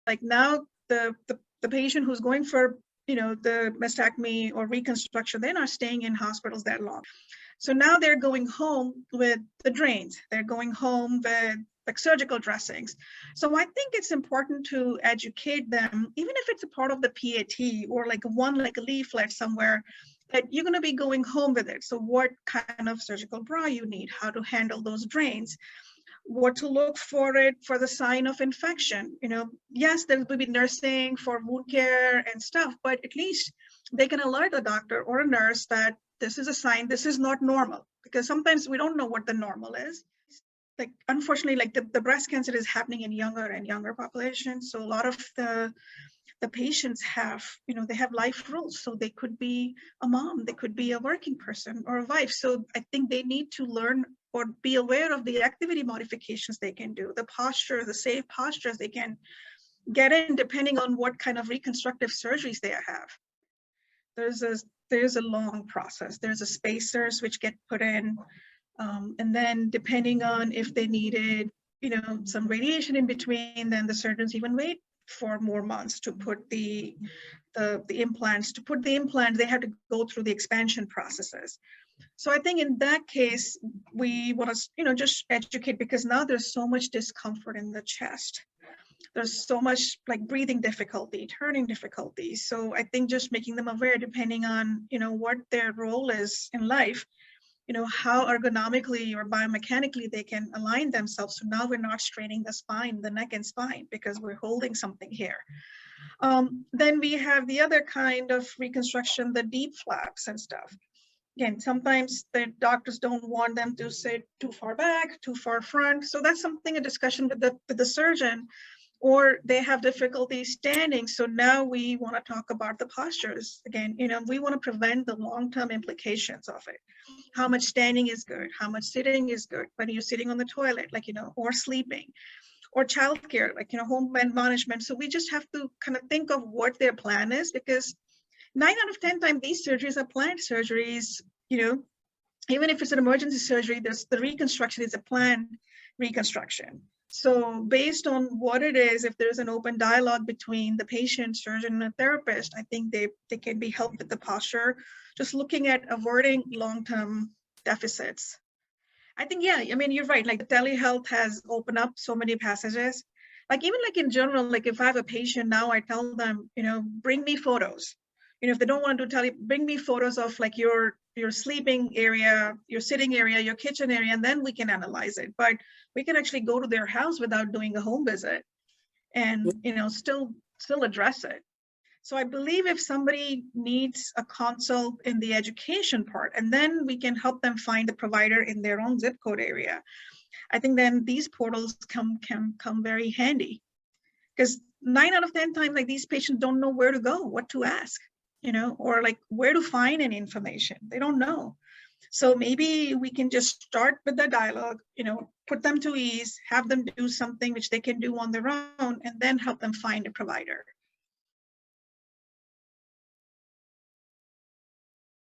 like now the patient who's going for, the mastectomy or reconstruction, they're not staying in hospitals that long. So now they're going home with the drains. They're going home with like surgical dressings. So I think it's important to educate them, even if it's a part of the PAT or like a leaflet somewhere, that you're going to be going home with it. So what kind of surgical bra you need, how to handle those drains, what to look for it for the sign of infection. Yes, there will be nursing for wound care and stuff, but at least they can alert a doctor or a nurse that this is a sign, this is not normal, because sometimes we don't know what the normal is. Like, unfortunately, like the breast cancer is happening in younger and younger populations. So a lot of the patients have, they have life rules. So they could be a mom, they could be a working person or a wife. So I think they need to learn or be aware of the activity modifications they can do, the posture, the safe postures they can get in depending on what kind of reconstructive surgeries they have. There's a long process. There's a spacers which get put in. And then depending on if they needed, some radiation in between, then the surgeons even wait for more months to put the implants. To put the implant, they have to go through the expansion processes. So I think in that case, we want to, just educate, because now there's so much discomfort in the chest. There's so much like breathing difficulty, turning difficulty. So I think just making them aware, depending on, what their role is in life, how ergonomically or biomechanically they can align themselves. So now we're not straining the spine, the neck and spine, because we're holding something here. Then we have the other kind of reconstruction, the deep flaps and stuff. Again, sometimes the doctors don't want them to sit too far back, too far front. So that's something, a discussion with the surgeon, or they have difficulty standing. So now we want to talk about the postures. Again, we want to prevent the long-term implications of it. How much standing is good, how much sitting is good when you're sitting on the toilet, or sleeping, or childcare, home management. So we just have to kind of think of what their plan is, because 9 out of 10 times these surgeries are planned surgeries. Even if it's an emergency surgery, the reconstruction is a planned reconstruction. So based on what it is, if there's an open dialogue between the patient, surgeon, and a therapist, I think they can be helped with the posture, just looking at avoiding long-term deficits. I think, yeah, you're right. Like, the telehealth has opened up so many passages. Like, even like in general, like if I have a patient now, I tell them, bring me photos. If they don't want to do bring me photos of like your sleeping area, your sitting area, your kitchen area, and then we can analyze it. But we can actually go to their house without doing a home visit and, still address it. So I believe if somebody needs a consult in the education part, and then we can help them find a provider in their own zip code area, I think then these portals can come very handy. Because 9 out of 10 times, like, these patients don't know where to go, what to ask, or like where to find any information. They don't know. So maybe we can just start with the dialogue, put them to ease, have them do something which they can do on their own, and then help them find a provider.